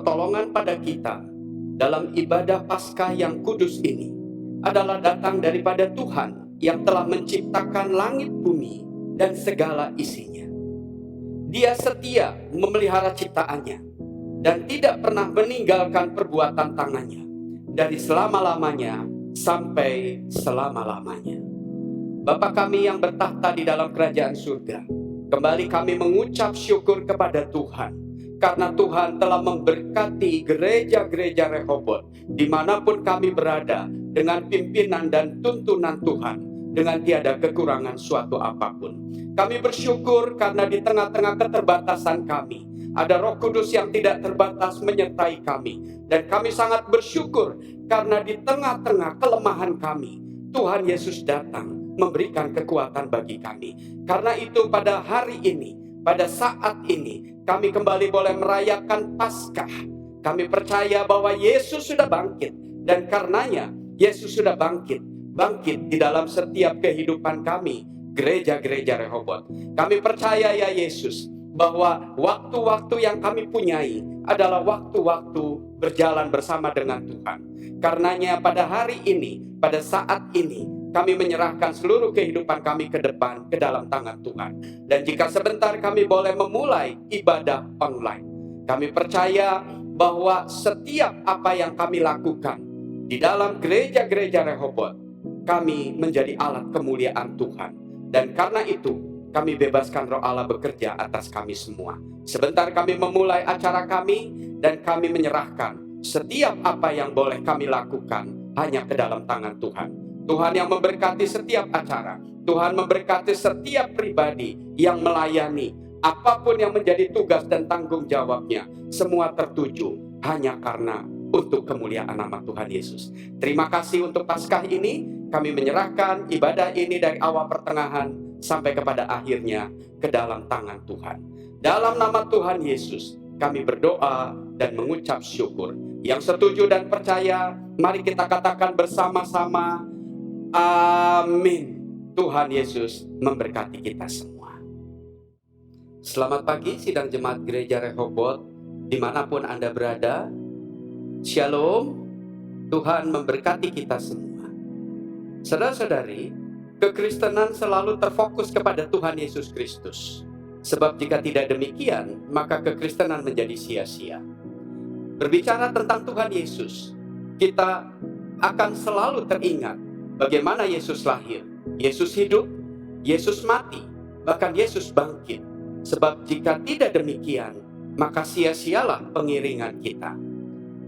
pertolongan pada kita dalam ibadah Paskah yang kudus ini adalah datang daripada Tuhan yang telah menciptakan langit bumi dan segala isinya. Dia setia memelihara ciptaannya dan tidak pernah meninggalkan perbuatan tangannya dari selama-lamanya sampai selama-lamanya. Bapa kami yang bertahta di dalam kerajaan surga, kembali kami mengucap syukur kepada Tuhan karena Tuhan telah memberkati gereja-gereja Rehoboth dimanapun kami berada dengan pimpinan dan tuntunan Tuhan dengan tiada kekurangan suatu apapun. Kami bersyukur karena di tengah-tengah keterbatasan kami ada Roh Kudus yang tidak terbatas menyertai kami, dan kami sangat bersyukur karena di tengah-tengah kelemahan kami Tuhan Yesus datang memberikan kekuatan bagi kami. Karena itu pada hari ini, pada saat ini, kami kembali boleh merayakan Paskah. Kami percaya bahwa Yesus sudah bangkit, dan karenanya Yesus sudah bangkit di dalam setiap kehidupan kami, gereja-gereja Rehoboth. Kami percaya ya Yesus, bahwa waktu-waktu yang kami punyai adalah waktu-waktu berjalan bersama dengan Tuhan. Karenanya pada hari ini, pada saat ini, kami menyerahkan seluruh kehidupan kami ke depan, ke dalam tangan Tuhan. Dan jika sebentar kami boleh memulai ibadah online, kami percaya bahwa setiap apa yang kami lakukan di dalam gereja-gereja Rehoboth, kami menjadi alat kemuliaan Tuhan. Dan karena itu, kami bebaskan Roh Allah bekerja atas kami semua. Sebentar kami memulai acara kami, dan kami menyerahkan setiap apa yang boleh kami lakukan hanya ke dalam tangan Tuhan. Tuhan yang memberkati setiap acara, Tuhan memberkati setiap pribadi yang melayani, apapun yang menjadi tugas dan tanggung jawabnya, semua tertuju hanya karena untuk kemuliaan nama Tuhan Yesus. Terima kasih untuk Paskah ini, kami menyerahkan ibadah ini dari awal pertengahan sampai kepada akhirnya ke dalam tangan Tuhan. Dalam nama Tuhan Yesus, kami berdoa dan mengucap syukur. Yang setuju dan percaya, mari kita katakan bersama-sama, amin. Tuhan Yesus memberkati kita semua. Selamat pagi sidang jemaat gereja Rehoboth, dimanapun Anda berada. Shalom, Tuhan memberkati kita semua. Saudara-saudari, kekristenan selalu terfokus kepada Tuhan Yesus Kristus. Sebab jika tidak demikian, maka kekristenan menjadi sia-sia. Berbicara tentang Tuhan Yesus, kita akan selalu teringat bagaimana Yesus lahir, Yesus hidup, Yesus mati, bahkan Yesus bangkit. Sebab jika tidak demikian, maka sia-sialah pengiringan kita.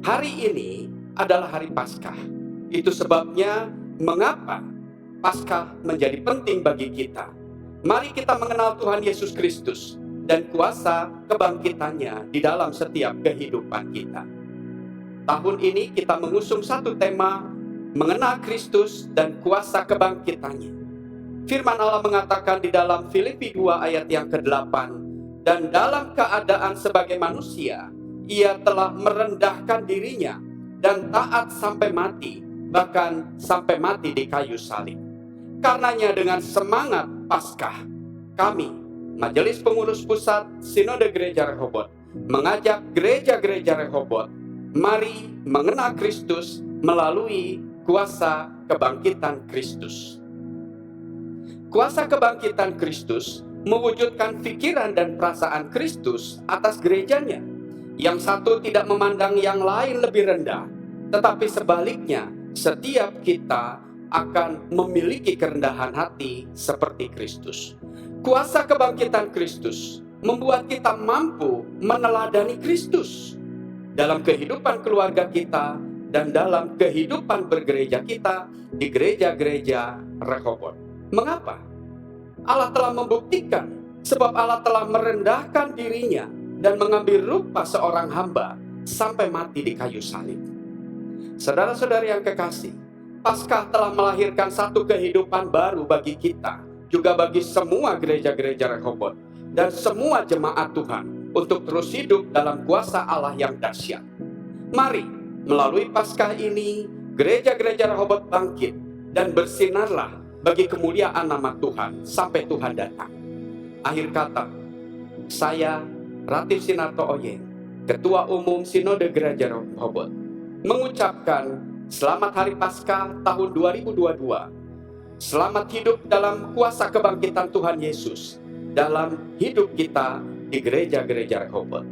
Hari ini adalah hari Paskah. Itu sebabnya mengapa Paskah menjadi penting bagi kita. Mari kita mengenal Tuhan Yesus Kristus dan kuasa kebangkitannya di dalam setiap kehidupan kita. Tahun ini kita mengusung satu tema, mengenal Kristus dan kuasa kebangkitannya. Firman Allah mengatakan di dalam Filipi 2 ayat yang ke-8, dan dalam keadaan sebagai manusia, ia telah merendahkan dirinya dan taat sampai mati, bahkan sampai mati di kayu salib. Karenanya dengan semangat Paskah, kami, Majelis Pengurus Pusat Sinode Gereja Rehoboth, mengajak gereja-gereja Rehoboth, mari mengenal Kristus melalui kuasa kebangkitan Kristus. Kuasa kebangkitan Kristus mewujudkan pikiran dan perasaan Kristus atas gerejanya. Yang satu tidak memandang yang lain lebih rendah, tetapi sebaliknya, setiap kita akan memiliki kerendahan hati seperti Kristus. Kuasa kebangkitan Kristus membuat kita mampu meneladani Kristus dalam kehidupan keluarga kita dan dalam kehidupan bergereja kita di gereja-gereja Rehoboth. Mengapa? Allah telah membuktikan, sebab Allah telah merendahkan dirinya dan mengambil rupa seorang hamba sampai mati di kayu salib. Saudara-saudari yang kekasih, Paskah telah melahirkan satu kehidupan baru bagi kita, juga bagi semua gereja-gereja Rehoboth dan semua jemaat Tuhan untuk terus hidup dalam kuasa Allah yang dahsyat. Mari, melalui Paskah ini, gereja-gereja Rehoboth bangkit dan bersinarlah bagi kemuliaan nama Tuhan sampai Tuhan datang. Akhir kata, saya Ratif Sinarto Oyeng Ketua Umum Sinode Gereja Rehoboth, mengucapkan selamat Hari Paskah tahun 2022. Selamat hidup dalam kuasa kebangkitan Tuhan Yesus dalam hidup kita di gereja-gereja Rehoboth.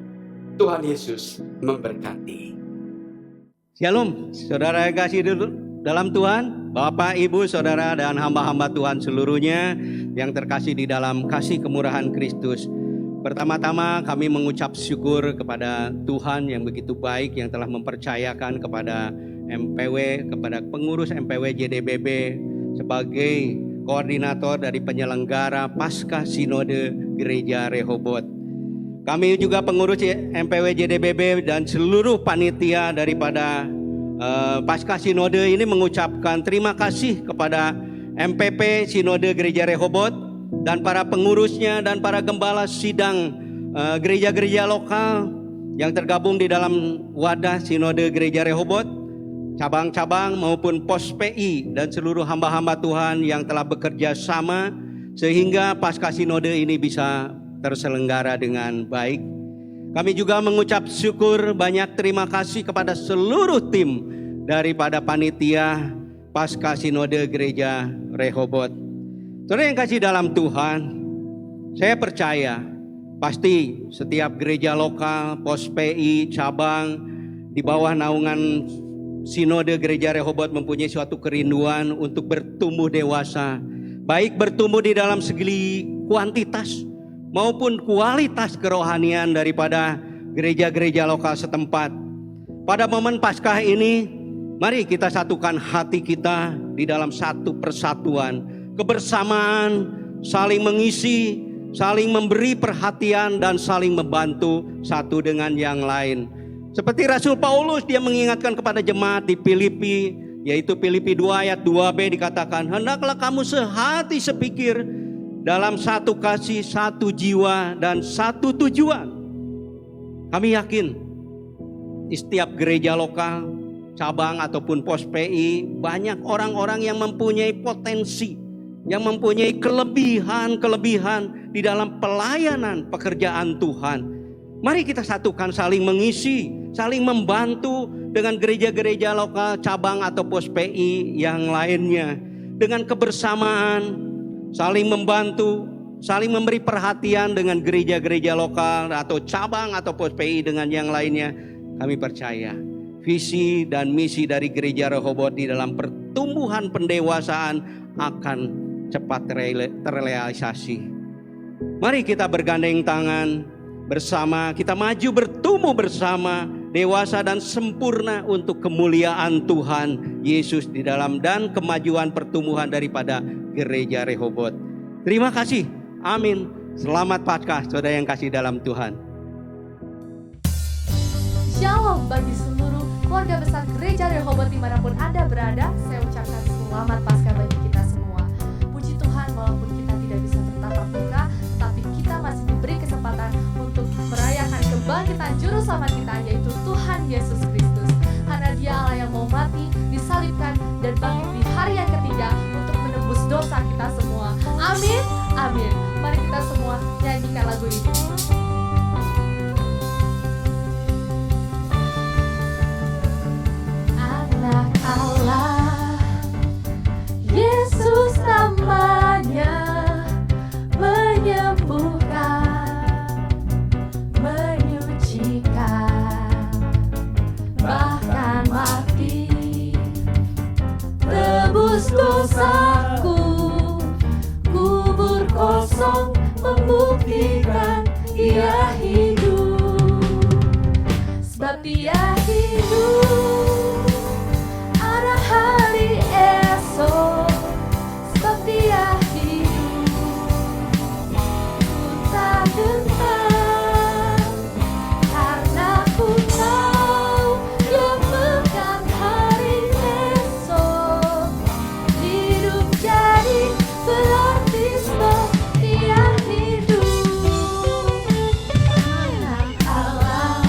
Tuhan Yesus memberkati. Shalom, saudara yang kasih dalam Tuhan, Bapak, Ibu, Saudara, dan hamba-hamba Tuhan seluruhnya yang terkasih di dalam kasih kemurahan Kristus. Pertama-tama kami mengucap syukur kepada Tuhan yang begitu baik, yang telah mempercayakan kepada MPW, kepada pengurus MPW JDBB sebagai koordinator dari penyelenggara Paskah Sinode Gereja Rehoboth. Kami juga pengurus MPW JDBB dan seluruh panitia daripada Paskah Sinode ini mengucapkan terima kasih kepada MPP Sinode Gereja Rehoboth dan para pengurusnya dan para gembala sidang gereja-gereja lokal yang tergabung di dalam wadah Sinode Gereja Rehoboth, cabang-cabang maupun pos PI dan seluruh hamba-hamba Tuhan yang telah bekerja sama sehingga Paskah Sinode ini bisa terselenggara dengan baik. Kami juga mengucap syukur, banyak terima kasih kepada seluruh tim daripada panitia Paskah Sinode Gereja Rehoboth. Saudara yang kasih dalam Tuhan, saya percaya pasti setiap gereja lokal, pos PI, cabang di bawah naungan Sinode Gereja Rehoboth mempunyai suatu kerinduan untuk bertumbuh dewasa, baik bertumbuh di dalam segi kuantitas maupun kualitas kerohanian daripada gereja-gereja lokal setempat. Pada momen Paskah ini, mari kita satukan hati kita di dalam satu persatuan, kebersamaan, saling mengisi, saling memberi perhatian dan saling membantu satu dengan yang lain. Seperti Rasul Paulus, dia mengingatkan kepada jemaat di Filipi, yaitu Filipi 2 ayat 2b dikatakan, hendaklah kamu sehati sepikir dalam satu kasih, satu jiwa dan satu tujuan. Kami yakin di setiap gereja lokal, cabang ataupun pos PI, banyak orang-orang yang mempunyai potensi, yang mempunyai kelebihan di dalam pelayanan pekerjaan Tuhan. Mari kita satukan, saling mengisi, saling membantu dengan gereja-gereja lokal, cabang atau pos PI yang lainnya. Dengan kebersamaan, saling membantu, saling memberi perhatian dengan gereja-gereja lokal atau cabang atau pos PI dengan yang lainnya. Kami percaya visi dan misi dari Gereja Rehoboth di dalam pertumbuhan pendewasaan akan cepat terrealisasi. Mari kita bergandeng tangan bersama, kita maju bertumbuh bersama, dewasa dan sempurna untuk kemuliaan Tuhan Yesus di dalam dan kemajuan pertumbuhan daripada Gereja Rehoboth. Terima kasih. Amin. Selamat Paskah, saudara yang kasih dalam Tuhan. Shalom bagi seluruh keluarga besar Gereja Rehoboth dimanapun Anda berada. Saya ucapkan selamat Paskah bagi kita semua. Puji Tuhan, walaupun kita tidak bisa bertatap muka, tapi kita masih diberi kesempatan untuk merayakan kebangkitan Juru Selamat kita, yaitu Tuhan Yesus Kristus. Karena Dia Allah yang mau mati, disalibkan, dan bangkit di hari yang ketiga untuk menebus dosa kita semua. Amin, amin. Mari kita semua nyanyikan lagu ini. Anak Allah, Yesus namanya, menyembuhkan, menyucikan, bahkan mati, tebus dosaku, kubur kosong membuktikan Dia hidup, sebab Dia hidup, ada hari esok, sebab Dia hidup, ku tak gentar, karena ku tahu Dia pegang hari esok. Hidup jadi berarti sebab Dia hidup. Anak Allah,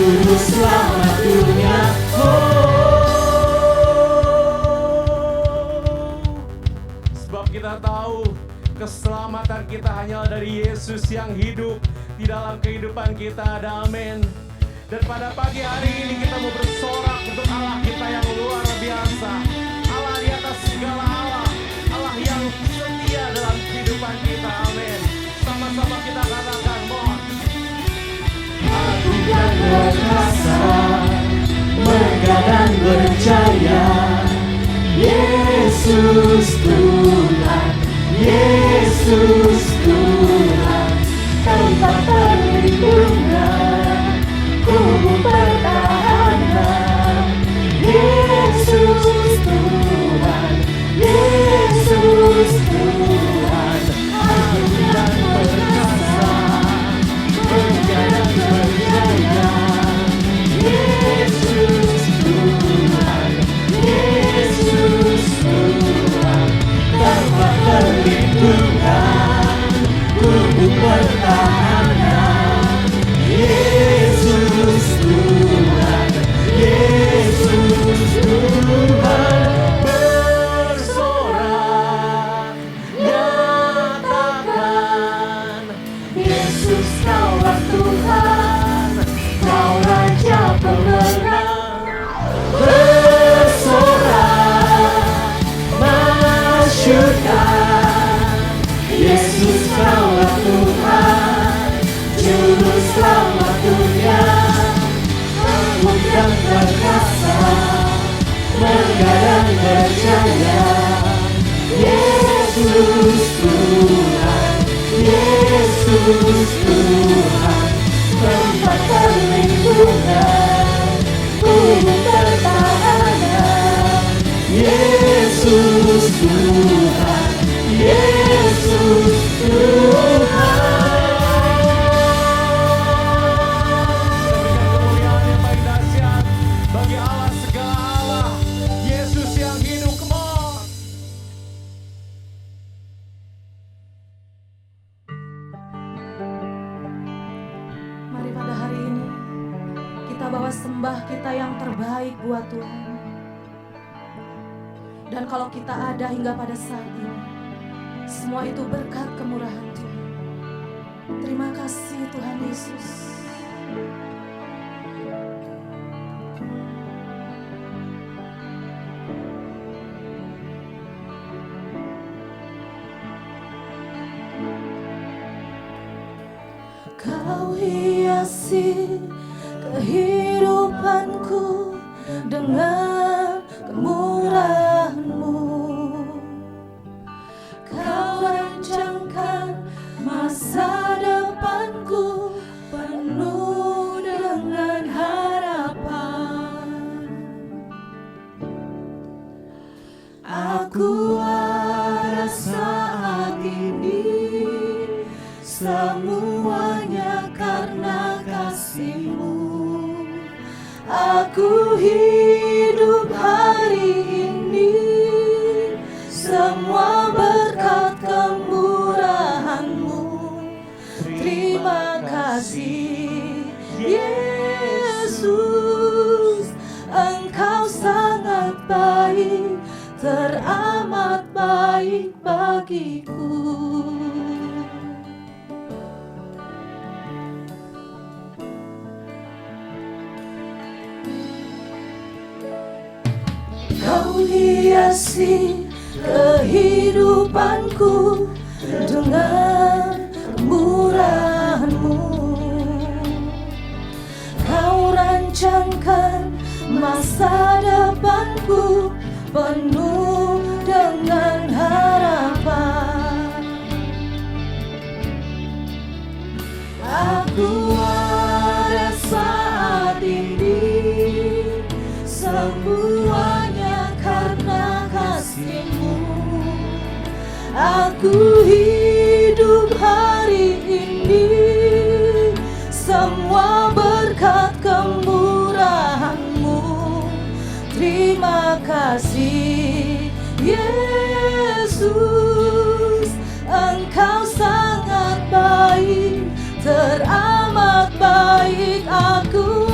Juru selamat dunia. Sebab kita tahu keselamatan kita hanya dari Yesus yang hidup di dalam kehidupan kita. Ada amin. Dan pada pagi hari ini kita mau bersorak untuk Allah kita yang luar biasa, Allah di atas segala Allah, Allah yang setia dalam kehidupan kita. Amin. Sama-sama kita katakan, mohon. Aku yang berkuasa, megah dan berjaya, Yesus Tuhan, Yesus Tuhan, tempat perlindungan, kubu pertahanan, Yesus Tuhan, Yesus Tuhan, aku yang perkasa, megah dan berjaya, Yesus Tuhan, Yesus Tuhan, tempat perlindungan, kubu pertahanan, Yesus Tuhan, Yesus Tuhan, bersorak, nyatakan, Yesus kaulah Tuhan, Kau Raja pemenang, bersorak, masyurkan, Yesus kaulah Tuhan, Juru selamat dunia. Aku yang perkasa, megah dan berjaya, Yesus Tuhan, Yesus Tuhan, tempat perlindungan, kubu pertahanan, Yesus Tuhan, Yesus Tuhan. Kemuliaan yang paling dahsyat bagi Allah segala Allah, Yesus yang hidup. Come on. Mari pada hari ini kita bawa sembah kita yang terbaik buat Tuhan. Dan kalau kita ada hingga pada saat ini, semua itu berkat kemurahan Tuhan. Terima kasih Tuhan Yesus. Kau hiasi kehidupanku dengan kemurahan-Mu. Kau rancangkan masa depanku penuh dengan harapan. Aku ada saat ini, semuanya karena kasih-Mu. Aku hidup hari ini, semua berkat kemurahan-Mu. Terima kasih Yesus, Engkau sangat baik, teramat baik bagiku. Kau hiasi kehidupanku dengan kemurahan-Mu. Kau rancangkan masa depanku penuh dengan harapan. Aku ada saat ini, semuanya karena kasih-Mu. Aku hidup hari ini, semua berkat kemurahan-Mu. Terima kasih Yesus, Engkau sangat baik, teramat baik. Aku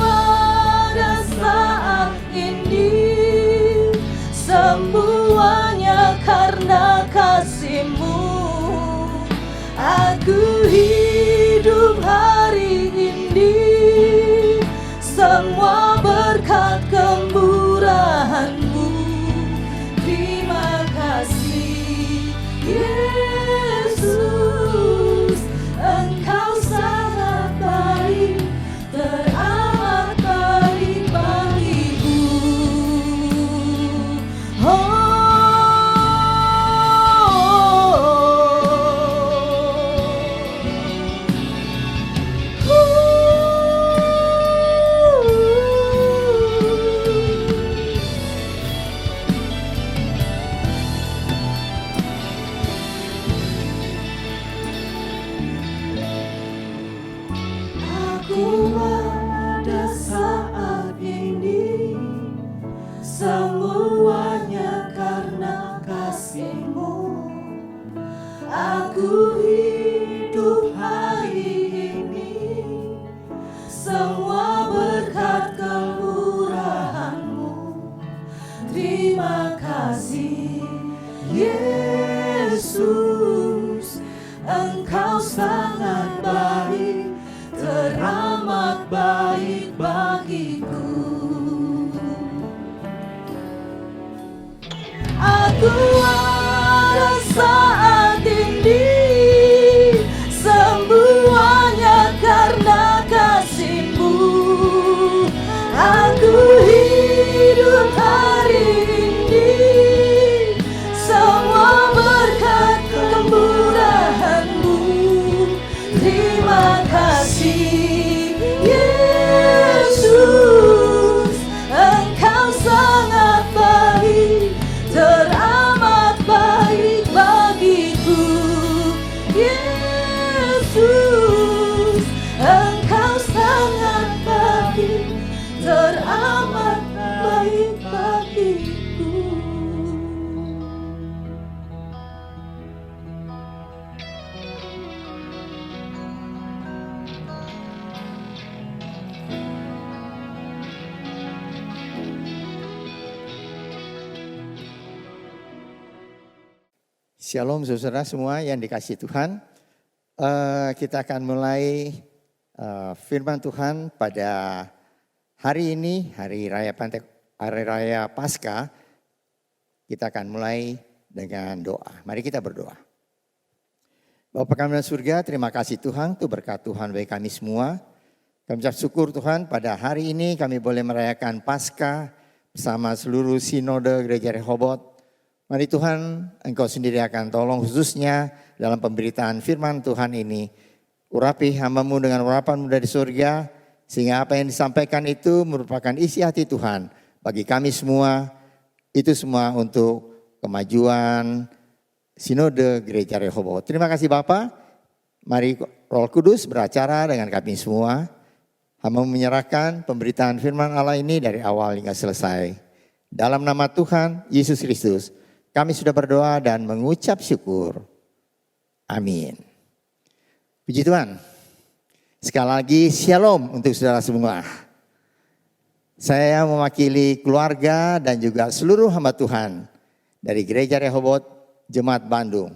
Ku ada saat ini, semuanya karena kasih-Mu. Aku hidup hari ini, semua berkat kemurahan-Mu. Terima kasih Yesus, Engkau sangat baik, teramat baik bagiku. Yesus, Engkau sangat baik, teramat baik bagiku. Shalom saudara semua yang dikasihi Tuhan. Kita akan mulai firman Tuhan pada hari ini, hari raya Paskah. Kita akan mulai dengan doa. Mari kita berdoa. Bapa kami dalam surga, terima kasih Tuhan untuk berkat Tuhan bagi kami semua. Kami ucap syukur Tuhan, pada hari ini kami boleh merayakan Paskah bersama seluruh sinode Gereja Rehoboth. Mari Tuhan, Engkau sendiri akan tolong khususnya dalam pemberitaan firman Tuhan ini. Urapi hamba-Mu dengan urapan-Mu dari surga, sehingga apa yang disampaikan itu merupakan isi hati Tuhan bagi kami semua. Itu semua untuk kemajuan sinode Gereja Rehoboth. Terima kasih Bapa. Mari Roh Kudus beracara dengan kami semua. Hamba menyerahkan pemberitaan firman Allah ini dari awal hingga selesai. Dalam nama Tuhan Yesus Kristus, kami sudah berdoa dan mengucap syukur. Amin. Puji Tuhan. Sekali lagi shalom untuk saudara semua. Saya mewakili keluarga dan juga seluruh hamba Tuhan dari Gereja Rehoboth Jemaat Bandung.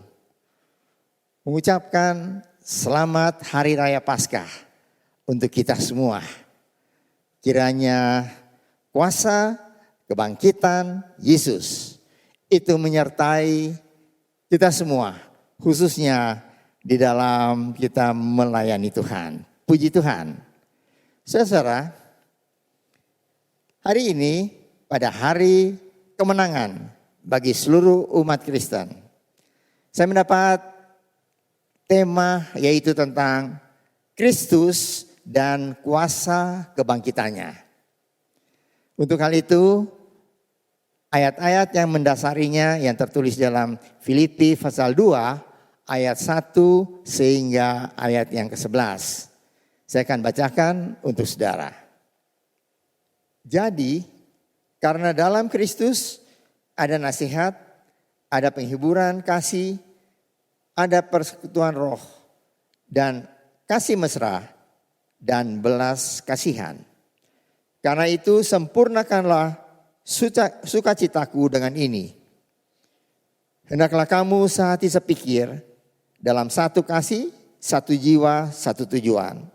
Mengucapkan selamat Hari Raya Paskah untuk kita semua. Kiranya kuasa kebangkitan Yesus itu menyertai kita semua, khususnya di dalam kita melayani Tuhan. Puji Tuhan. Saudara, hari ini pada hari kemenangan bagi seluruh umat Kristen, saya mendapat tema yaitu tentang Kristus dan kuasa kebangkitannya. Untuk hal itu, ayat-ayat yang mendasarinya yang tertulis dalam Filipi pasal 2 ayat 1 sehingga ayat yang ke-11. Saya akan bacakan untuk saudara. Jadi, karena dalam Kristus ada nasihat, ada penghiburan kasih, ada persekutuan roh, dan kasih mesra, dan belas kasihan. Karena itu sempurnakanlah sukacitaku dengan ini. Hendaklah kamu sehati sepikir dalam satu kasih, satu jiwa, satu tujuan.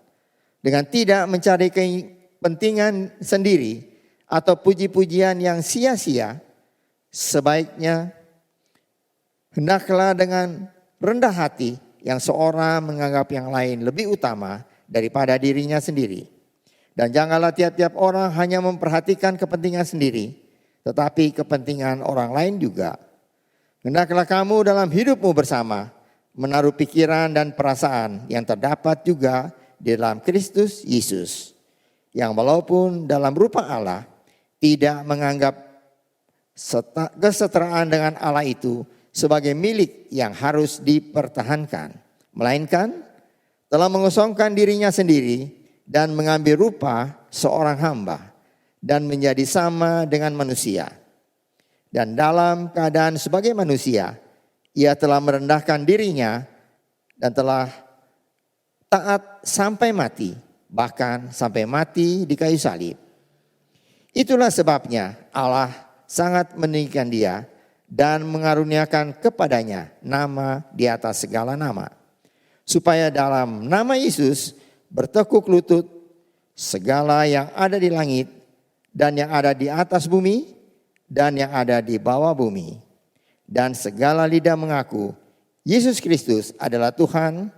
Dengan tidak mencari kepentingan sendiri atau puji-pujian yang sia-sia, sebaiknya hendaklah dengan rendah hati yang seorang menganggap yang lain lebih utama daripada dirinya sendiri. Dan janganlah tiap-tiap orang hanya memperhatikan kepentingan sendiri, tetapi kepentingan orang lain juga. Hendaklah kamu dalam hidupmu bersama menaruh pikiran dan perasaan yang terdapat juga di dalam Kristus Yesus, yang walaupun dalam rupa Allah tidak menganggap kesetaraan dengan Allah itu sebagai milik yang harus dipertahankan, melainkan telah mengosongkan dirinya sendiri dan mengambil rupa seorang hamba dan menjadi sama dengan manusia. Dan dalam keadaan sebagai manusia, ia telah merendahkan dirinya dan telah taat sampai mati, bahkan sampai mati di kayu salib. Itulah sebabnya Allah sangat meninggikan dia dan mengaruniakan kepadanya nama di atas segala nama, supaya dalam nama Yesus bertekuk lutut segala yang ada di langit dan yang ada di atas bumi dan yang ada di bawah bumi, dan segala lidah mengaku Yesus Kristus adalah Tuhan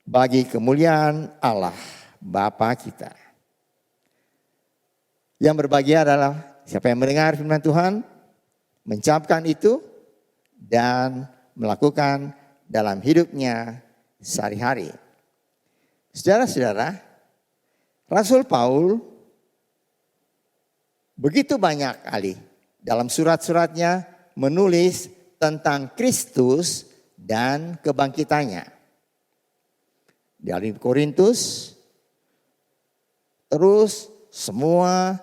bagi kemuliaan Allah Bapa kita. Yang berbahagia adalah siapa yang mendengar firman Tuhan, mengucapkan itu, dan melakukan dalam hidupnya sehari-hari. Saudara-saudara, Rasul Paul begitu banyak kali dalam surat-suratnya menulis tentang Kristus dan kebangkitannya. Dari Korintus, terus semua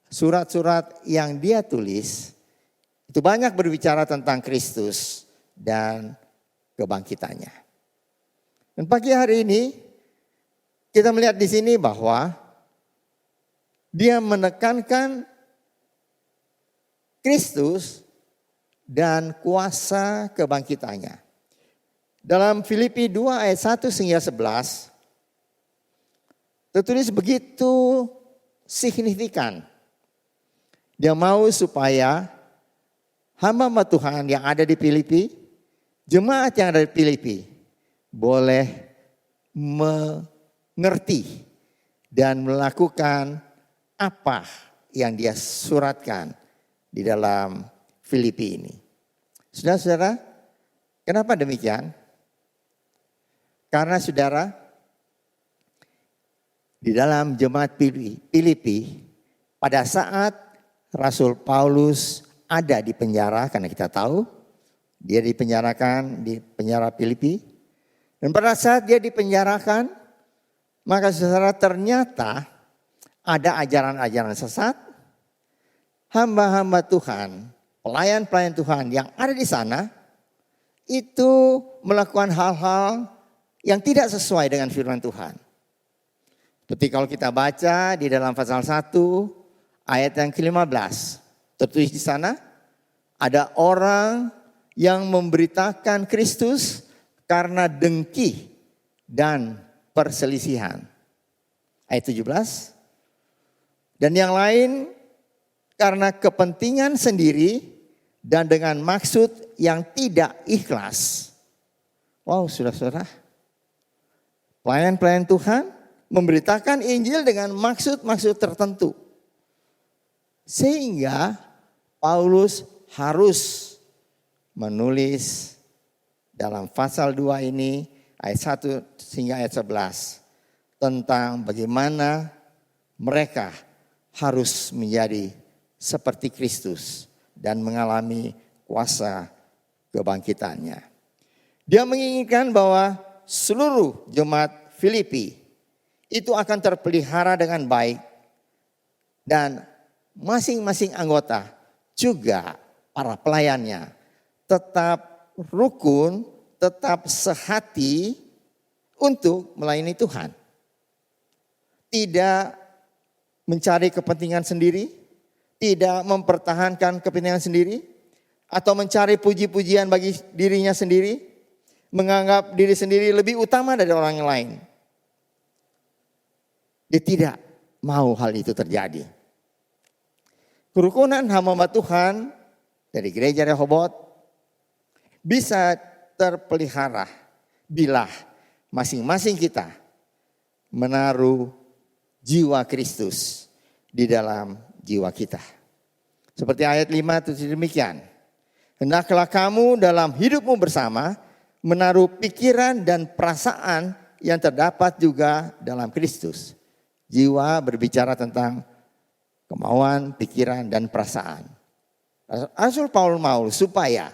surat-surat yang dia tulis itu banyak berbicara tentang Kristus dan kebangkitannya. Dan pagi hari ini kita melihat di sini bahwa dia menekankan Kristus dan kuasa kebangkitannya. Dalam Filipi 2 ayat 1 hingga 11 tertulis begitu signifikan. Dia mau supaya hamba-hamba Tuhan yang ada di Filipi, jemaat yang ada di Filipi, boleh mengerti dan melakukan apa yang dia suratkan di dalam Filipi ini. Saudara-saudara, kenapa demikian? Karena saudara, di dalam jemaat Filipi, pada saat Rasul Paulus ada di penjara, karena kita tahu dia dipenjarakan di penjara Filipi. Dan pada saat dia dipenjarakan, maka saudara ternyata ada ajaran-ajaran sesat. Hamba-hamba Tuhan, pelayan-pelayan Tuhan yang ada di sana, itu melakukan hal-hal yang tidak sesuai dengan firman Tuhan. Seperti kalau kita baca di dalam pasal 1 ayat yang ke-15. Tertulis di sana, ada orang yang memberitakan Kristus karena dengki dan perselisihan. Ayat 17. Dan yang lain karena kepentingan sendiri dan dengan maksud yang tidak ikhlas. Wow, saudara-saudara. Pelayan-pelayan Tuhan memberitakan Injil dengan maksud-maksud tertentu. Sehingga Paulus harus menulis dalam pasal 2 ini ayat 1 hingga ayat 11 tentang bagaimana mereka harus menjadi seperti Kristus dan mengalami kuasa kebangkitannya. Dia menginginkan bahwa seluruh jemaat Filipi itu akan terpelihara dengan baik dan masing-masing anggota juga para pelayannya tetap rukun, tetap sehati untuk melayani Tuhan. Tidak mencari kepentingan sendiri, tidak mempertahankan kepentingan sendiri, atau mencari puji-pujian bagi dirinya sendiri, menganggap diri sendiri lebih utama dari orang yang lain. Dia tidak mau hal itu terjadi. Kerukunan hamba Tuhan dari gereja Rehobot bisa terpelihara bila masing-masing kita menaruh jiwa Kristus di dalam jiwa kita. Seperti ayat 5 itu demikian. Hendaklah kamu dalam hidupmu bersama menaruh pikiran dan perasaan yang terdapat juga dalam Kristus. Jiwa berbicara tentang kemauan, pikiran, dan perasaan. Rasul Paulus mau supaya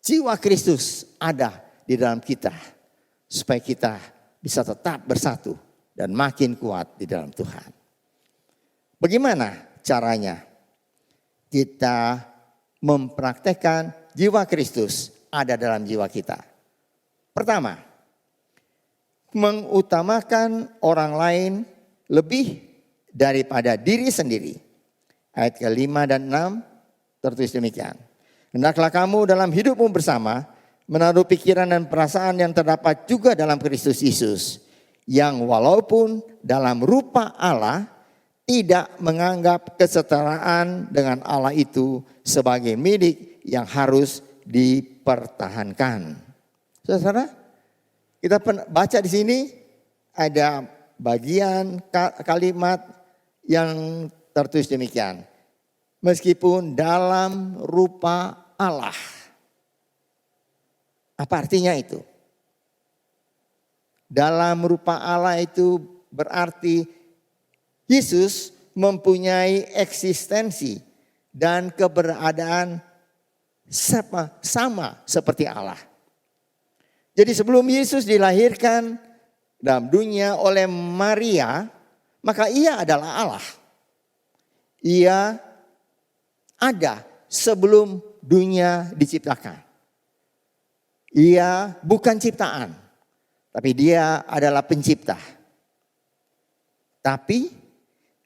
jiwa Kristus ada di dalam kita. Supaya kita bisa tetap bersatu dan makin kuat di dalam Tuhan. Bagaimana caranya kita mempraktekkan jiwa Kristus ada dalam jiwa kita? Pertama, mengutamakan orang lain lebih daripada diri sendiri. Ayat ke-5 dan 6 tertulis demikian. Hendaklah kamu dalam hidupmu bersama menaruh pikiran dan perasaan yang terdapat juga dalam Kristus Yesus, yang walaupun dalam rupa Allah tidak menganggap kesetaraan dengan Allah itu sebagai milik yang harus dipertahankan. Saudara, kita baca di sini ada bagian kalimat yang tertulis demikian. Meskipun dalam rupa Allah. Apa artinya itu? Dalam rupa Allah itu berarti Yesus mempunyai eksistensi dan keberadaan sama seperti Allah. Jadi sebelum Yesus dilahirkan dalam dunia oleh Maria, maka ia adalah Allah. Ia ada sebelum dunia diciptakan. Ia bukan ciptaan, tapi dia adalah pencipta. Tapi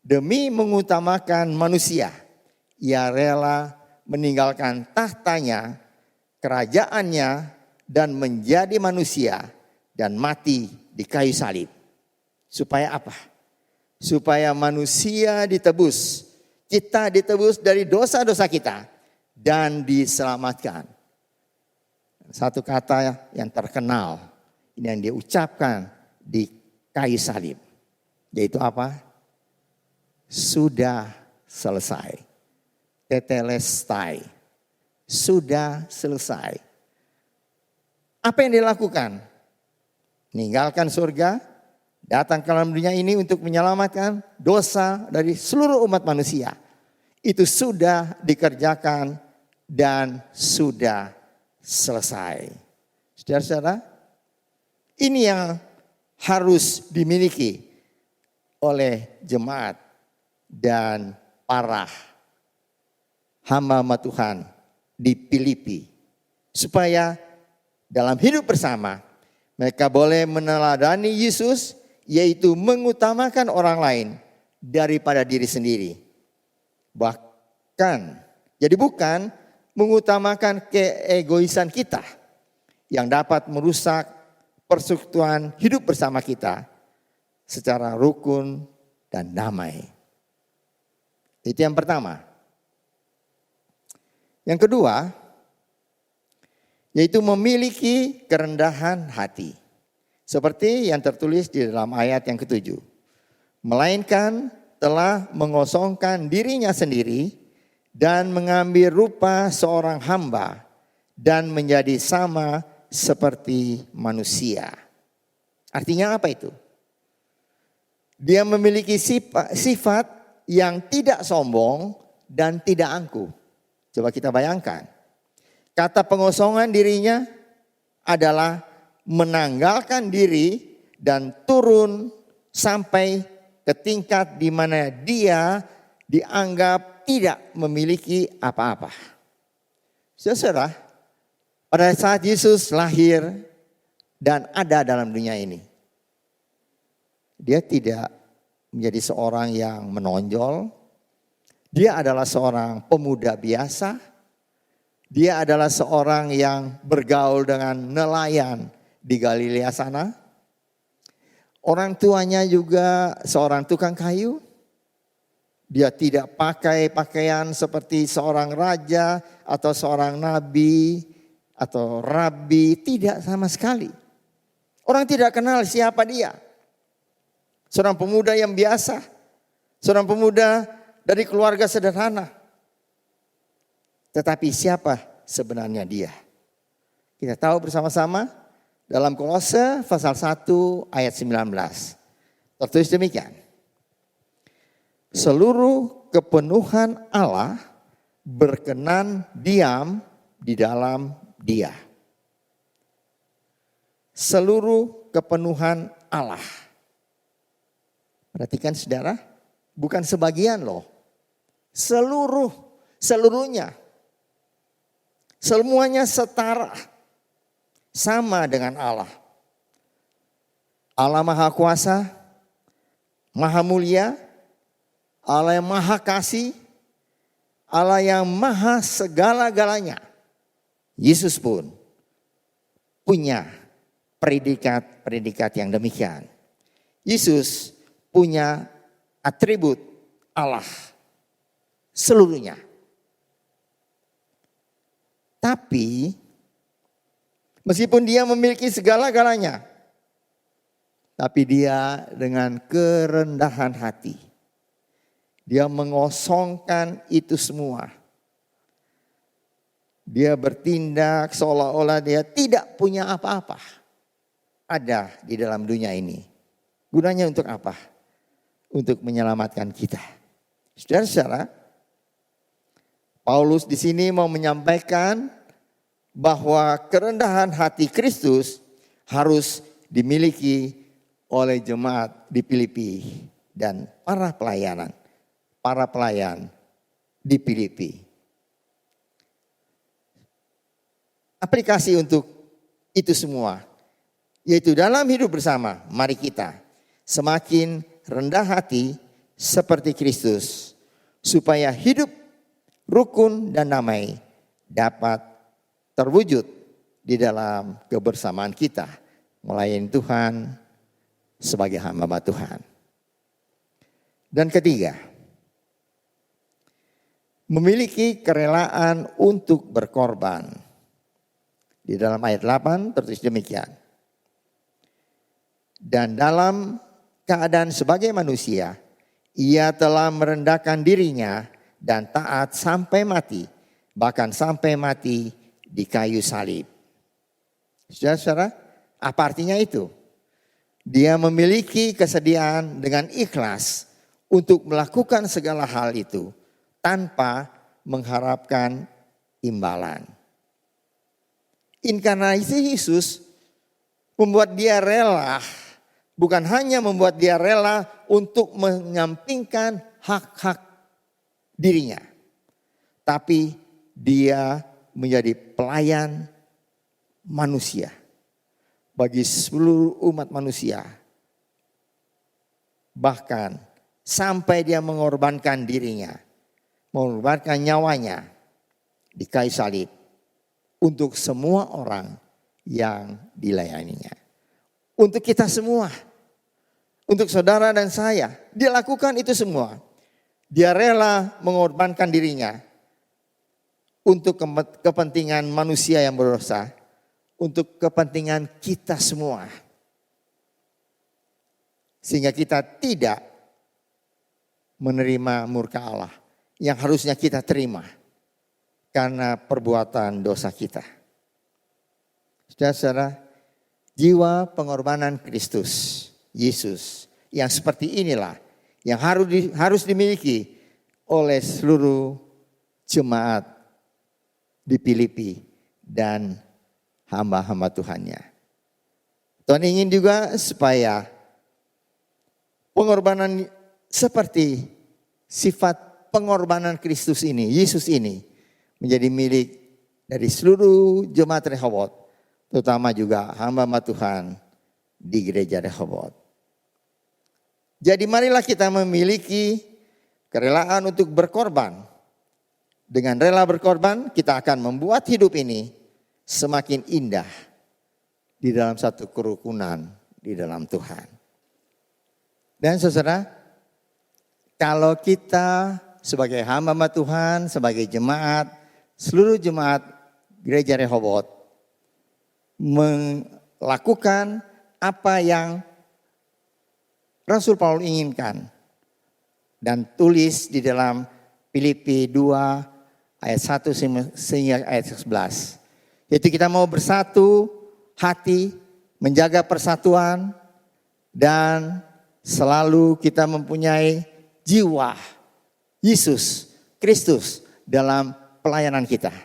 demi mengutamakan manusia, ia rela meninggalkan tahtanya, kerajaannya, dan menjadi manusia dan mati di kayu salib. Supaya apa? Supaya manusia ditebus, kita ditebus dari dosa-dosa kita dan diselamatkan. Satu kata yang terkenal ini yang diucapkan di kayu salib, yaitu apa? Sudah selesai. Tetelestai. Sudah selesai. Apa yang dilakukan? Meninggalkan surga, datang ke dalam dunia ini untuk menyelamatkan dosa dari seluruh umat manusia. Itu sudah dikerjakan dan sudah selesai. Saudara-saudara, ini yang harus dimiliki oleh jemaat dan para hamba Tuhan di Filipi. Supaya dalam hidup bersama mereka boleh meneladani Yesus, yaitu mengutamakan orang lain daripada diri sendiri. Bahkan, jadi bukan mengutamakan keegoisan kita yang dapat merusak persekutuan hidup bersama kita secara rukun dan damai. Itu yang pertama. Yang kedua, yaitu memiliki kerendahan hati. Seperti yang tertulis di dalam ayat yang ke-7. Melainkan telah mengosongkan dirinya sendiri dan mengambil rupa seorang hamba dan menjadi sama seperti manusia. Artinya apa itu? Dia memiliki sifat yang tidak sombong dan tidak angkuh. Coba kita bayangkan. Kata pengosongan dirinya adalah menanggalkan diri dan turun sampai ke tingkat di mana dia dianggap tidak memiliki apa-apa. Saudara, pada saat Yesus lahir dan ada dalam dunia ini, dia tidak menjadi seorang yang menonjol. Dia adalah seorang pemuda biasa. Dia adalah seorang yang bergaul dengan nelayan di Galilea sana. Orang tuanya juga seorang tukang kayu. Dia tidak pakai pakaian seperti seorang raja atau seorang nabi atau rabi. Tidak sama sekali. Orang tidak kenal siapa dia. Seorang pemuda yang biasa. Seorang pemuda dari keluarga sederhana. Tetapi siapa sebenarnya dia? Kita tahu bersama-sama dalam Kolose pasal 1 ayat 19. Tertulis demikian. Seluruh kepenuhan Allah berkenan diam di dalam Dia. Seluruh kepenuhan Allah. Perhatikan saudara, bukan sebagian loh. Seluruhnya. Semuanya setara. Sama dengan Allah. Allah Maha Kuasa, Maha Mulia, Allah yang Maha Kasih, Allah yang Maha segala-galanya. Yesus pun punya predikat yang demikian. Yesus punya atribut Allah seluruhnya. Tapi meskipun dia memiliki segala-galanya, tapi dia dengan kerendahan hati, dia mengosongkan itu semua. Dia bertindak seolah-olah dia tidak punya apa-apa ada di dalam dunia ini. Gunanya untuk apa? Untuk menyelamatkan kita. Saudara-saudara, Paulus di sini mau menyampaikan bahwa kerendahan hati Kristus harus dimiliki oleh jemaat di Filipi dan para pelayan di Filipi. Aplikasi untuk itu semua, yaitu dalam hidup bersama, mari kita semakin rendah hati seperti Kristus, supaya hidup rukun dan damai dapat terwujud di dalam kebersamaan kita, melayani Tuhan sebagai hamba Tuhan. Dan ketiga, memiliki kerelaan untuk berkorban. Di dalam ayat 8 tertulis demikian. Dan dalam keadaan sebagai manusia, ia telah merendahkan dirinya dan taat sampai mati, bahkan sampai mati di kayu salib. Saudara-saudara, apa artinya itu? Dia memiliki kesediaan dengan ikhlas untuk melakukan segala hal itu tanpa mengharapkan imbalan. Inkarnasi Yesus membuat dia rela, bukan hanya membuat dia rela untuk menyampingkan hak-hak dirinya, tapi dia menjadi pelayan manusia bagi seluruh umat manusia. Bahkan sampai dia mengorbankan dirinya, mengorbankan nyawanya di kayu salib untuk semua orang yang dilayaninya. Untuk kita semua, untuk saudara dan saya, dia lakukan itu semua. Dia rela mengorbankan dirinya untuk kepentingan manusia yang berdosa, untuk kepentingan kita semua. Sehingga kita tidak menerima murka Allah yang harusnya kita terima karena perbuatan dosa kita. Saudara-saudara, jiwa pengorbanan Kristus, Yesus, yang seperti inilah yang harus dimiliki oleh seluruh jemaat di Filipi dan hamba-hamba Tuhannya. Tuhan ingin juga supaya pengorbanan seperti sifat pengorbanan Kristus ini, Yesus ini, menjadi milik dari seluruh jemaat Rehoboth, terutama juga hamba-hamba Tuhan di gereja Rehoboth. Jadi marilah kita memiliki kerelaan untuk berkorban. Dengan rela berkorban, kita akan membuat hidup ini semakin indah di dalam satu kerukunan di dalam Tuhan. Dan saudara, kalau kita sebagai hamba Tuhan, sebagai jemaat, seluruh jemaat gereja Rehoboth melakukan apa yang Rasul Paulus inginkan dan tulis di dalam Filipi 2 ayat 1 sehingga ayat 11. Yaitu kita mau bersatu hati, menjaga persatuan, dan selalu kita mempunyai jiwa Yesus Kristus dalam pelayanan kita.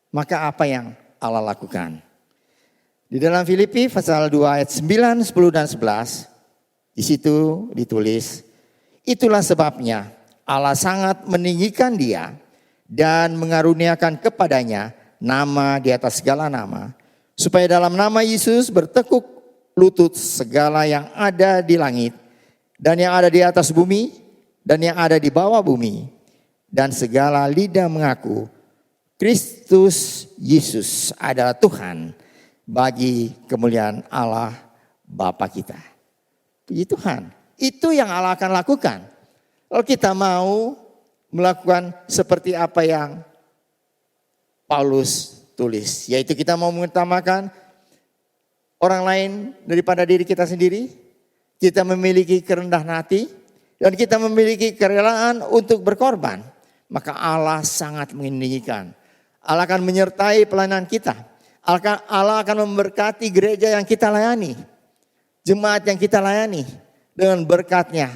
Maka apa yang Allah lakukan? Di dalam Filipi pasal 2 ayat 9, 10 dan 11, di situ ditulis, itulah sebabnya Allah sangat meninggikan dia dan mengaruniakan kepadanya nama di atas segala nama, supaya dalam nama Yesus bertekuk lutut segala yang ada di langit dan yang ada di atas bumi dan yang ada di bawah bumi, dan segala lidah mengaku Kristus Yesus adalah Tuhan, bagi kemuliaan Allah Bapa kita. Puji Tuhan, itu yang Allah akan lakukan. Kalau kita mau melakukan seperti apa yang Paulus tertulis. Yaitu kita mau mengutamakan orang lain daripada diri kita sendiri. Kita memiliki kerendahan hati. Dan kita memiliki kerelaan untuk berkorban. Maka Allah sangat meninggikan. Allah akan menyertai pelayanan kita. Allah akan memberkati gereja yang kita layani. Jemaat yang kita layani. Dengan berkatnya.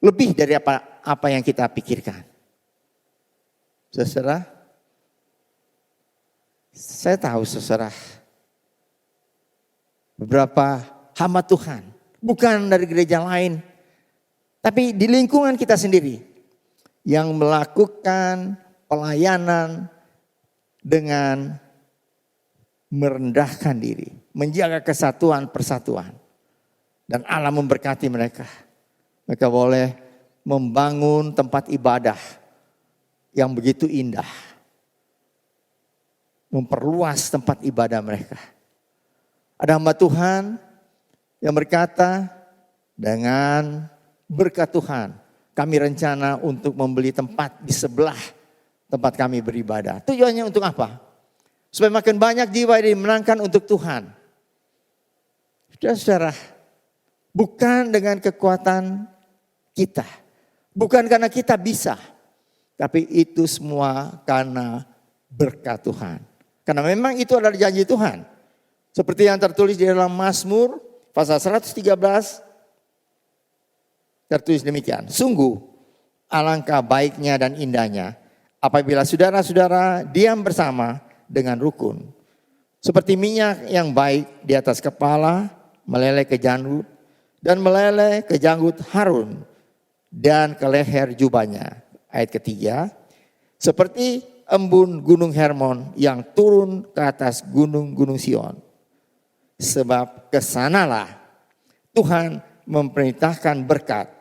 Lebih dari apa yang kita pikirkan. Saudara, saya tahu saudara. Beberapa hamba Tuhan. Bukan dari gereja lain. Tapi di lingkungan kita sendiri. Yang melakukan pelayanan dengan merendahkan diri. Menjaga kesatuan persatuan. Dan Allah memberkati mereka. Mereka boleh membangun tempat ibadah yang begitu indah. Memperluas tempat ibadah mereka. Ada hamba Tuhan yang berkata, dengan berkat Tuhan, kami rencana untuk membeli tempat di sebelah tempat kami beribadah. Tujuannya untuk apa? Supaya makin banyak jiwa yang dimenangkan untuk Tuhan. Saudara, bukan dengan kekuatan kita. Bukan karena kita bisa. Tapi itu semua karena berkat Tuhan. Karena memang itu adalah janji Tuhan. Seperti yang tertulis di dalam Mazmur pasal 113. Tertulis demikian. Sungguh alangkah baiknya dan indahnya apabila saudara-saudara diam bersama dengan rukun. Seperti minyak yang baik di atas kepala meleleh ke janggut dan meleleh ke janggut Harun dan ke leher jubahnya. Ayat ketiga, seperti embun gunung Hermon yang turun ke atas gunung-gunung Sion. Sebab kesanalah Tuhan memerintahkan berkat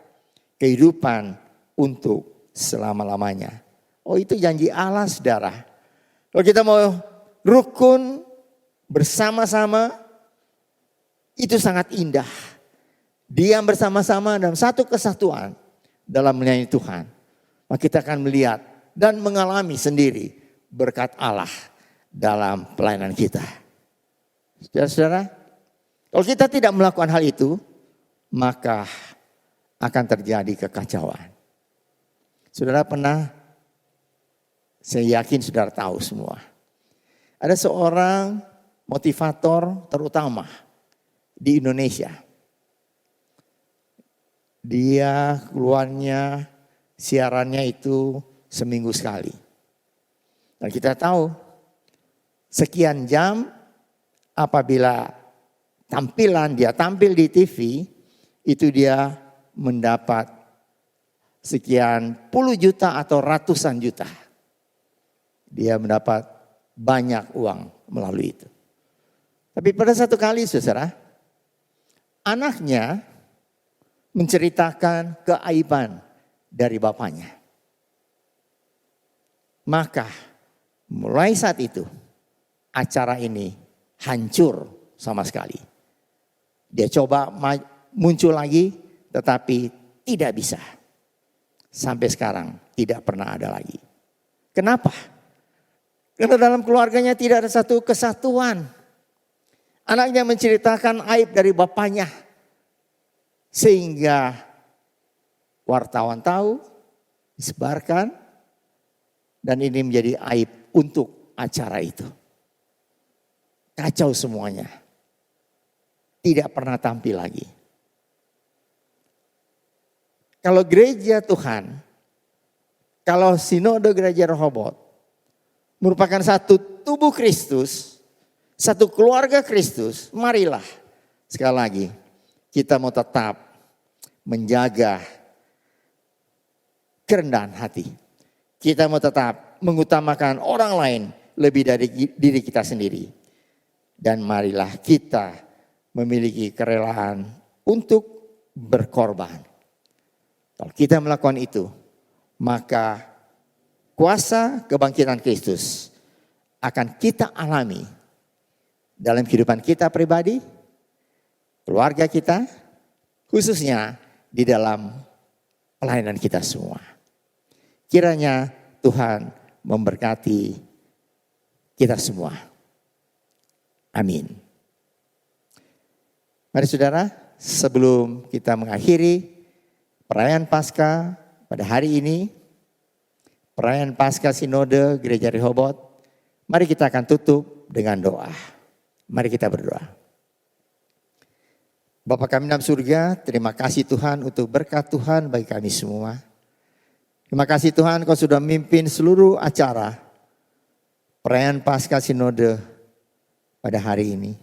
kehidupan untuk selama-lamanya. Oh, itu janji Allah, saudara. Kalau kita mau rukun bersama-sama, itu sangat indah. Diam bersama-sama dalam satu kesatuan dalam melayani Tuhan. Maka kita akan melihat dan mengalami sendiri berkat Allah dalam pelayanan kita. Saudara-saudara, kalau kita tidak melakukan hal itu, maka akan terjadi kekacauan. Saudara pernah, saya yakin saudara tahu semua. Ada seorang motivator terutama di Indonesia. Dia keluarnya siarannya itu seminggu sekali. Dan kita tahu sekian jam apabila tampilan dia tampil di TV itu dia mendapat sekian puluh juta atau ratusan juta. Dia mendapat banyak uang melalui itu. Tapi pada satu kali saudara, anaknya menceritakan keaiban dari bapaknya. Maka mulai saat itu acara ini hancur sama sekali. Dia coba muncul lagi tetapi tidak bisa. Sampai sekarang tidak pernah ada lagi. Kenapa? Karena dalam keluarganya tidak ada satu kesatuan. Anaknya menceritakan aib dari bapaknya. Sehingga wartawan tahu, disebarkan. Dan ini menjadi aib untuk acara itu. Kacau semuanya. Tidak pernah tampil lagi. Kalau gereja Tuhan, kalau sinode gereja Rehoboth merupakan satu tubuh Kristus, satu keluarga Kristus, marilah sekali lagi kita mau tetap menjaga kerendahan hati. Kita mau tetap mengutamakan orang lain lebih dari diri kita sendiri. Dan marilah kita memiliki kerelaan untuk berkorban. Kalau kita melakukan itu, maka kuasa kebangkitan Kristus akan kita alami dalam kehidupan kita pribadi, keluarga kita, khususnya di dalam pelayanan kita semua. Kiranya Tuhan memberkati kita semua. Amin. Mari saudara, sebelum kita mengakhiri perayaan Paskah pada hari ini, perayaan Paskah Sinode Gereja Rehoboth, mari kita akan tutup dengan doa. Mari kita berdoa. Bapa kami dalam surga, terima kasih Tuhan untuk berkat Tuhan bagi kami semua. Terima kasih Tuhan, Kau sudah memimpin seluruh acara perayaan Paskah Sinode pada hari ini.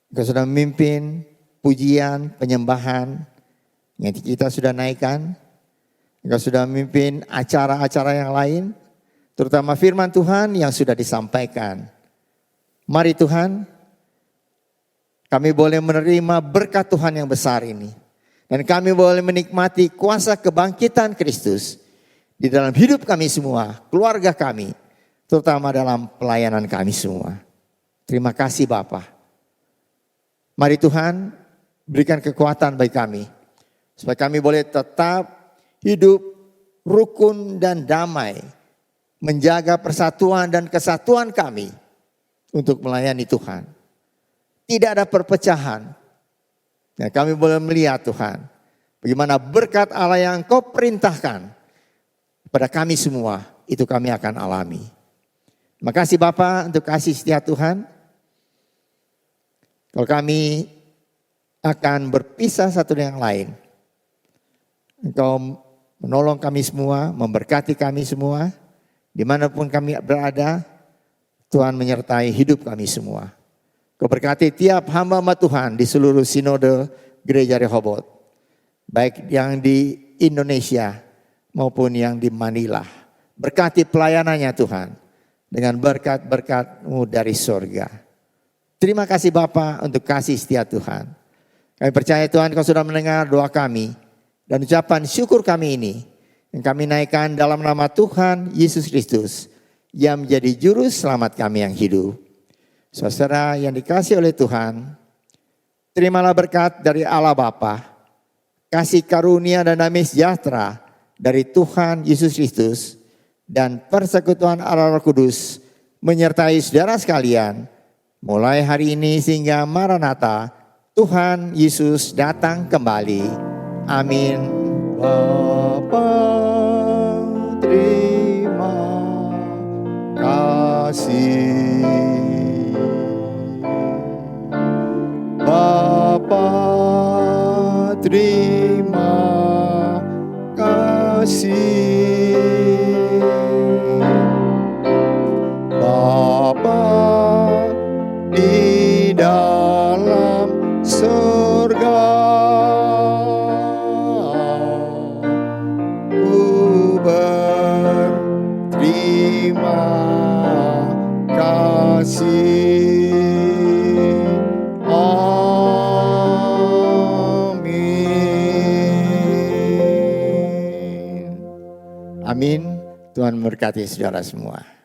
Kau sudah memimpin pujian, penyembahan yang kita sudah naikkan. Kau sudah memimpin acara-acara yang lain, terutama firman Tuhan yang sudah disampaikan. Mari Tuhan, kami boleh menerima berkat Tuhan yang besar ini. Dan kami boleh menikmati kuasa kebangkitan Kristus di dalam hidup kami semua, keluarga kami, terutama dalam pelayanan kami semua. Terima kasih Bapa. Mari Tuhan, berikan kekuatan bagi kami, supaya kami boleh tetap hidup rukun dan damai, menjaga persatuan dan kesatuan kami untuk melayani Tuhan. Tidak ada perpecahan. Dan kami boleh melihat Tuhan, bagaimana berkat Allah yang Kau perintahkan pada kami semua, itu kami akan alami. Terima kasih Bapa untuk kasih setia Tuhan. Kalau kami akan berpisah satu dengan yang lain, Engkau menolong kami semua, memberkati kami semua, dimanapun kami berada, Tuhan menyertai hidup kami semua. Kau berkati tiap hamba-hamba Tuhan di seluruh sinode Gereja Rehoboth, baik yang di Indonesia maupun yang di Manila. Berkati pelayanannya Tuhan dengan berkat-berkat-Mu dari sorga. Terima kasih Bapa untuk kasih setia Tuhan. Kami percaya Tuhan Kau sudah mendengar doa kami dan ucapan syukur kami ini yang kami naikkan dalam nama Tuhan Yesus Kristus yang menjadi juru selamat kami yang hidup. Saudara yang dikasihi oleh Tuhan, terimalah berkat dari Allah Bapa, kasih karunia dan damai sejahtera dari Tuhan Yesus Kristus dan persekutuan Allah Roh Kudus menyertai saudara sekalian mulai hari ini sehingga Maranatha, Tuhan Yesus datang kembali. Amin. Bapa, terima kasih. Bapa, terima kasih. Bapa di dalam surga, ku berterima kasih. Amin. Tuhan memberkati saudara semua.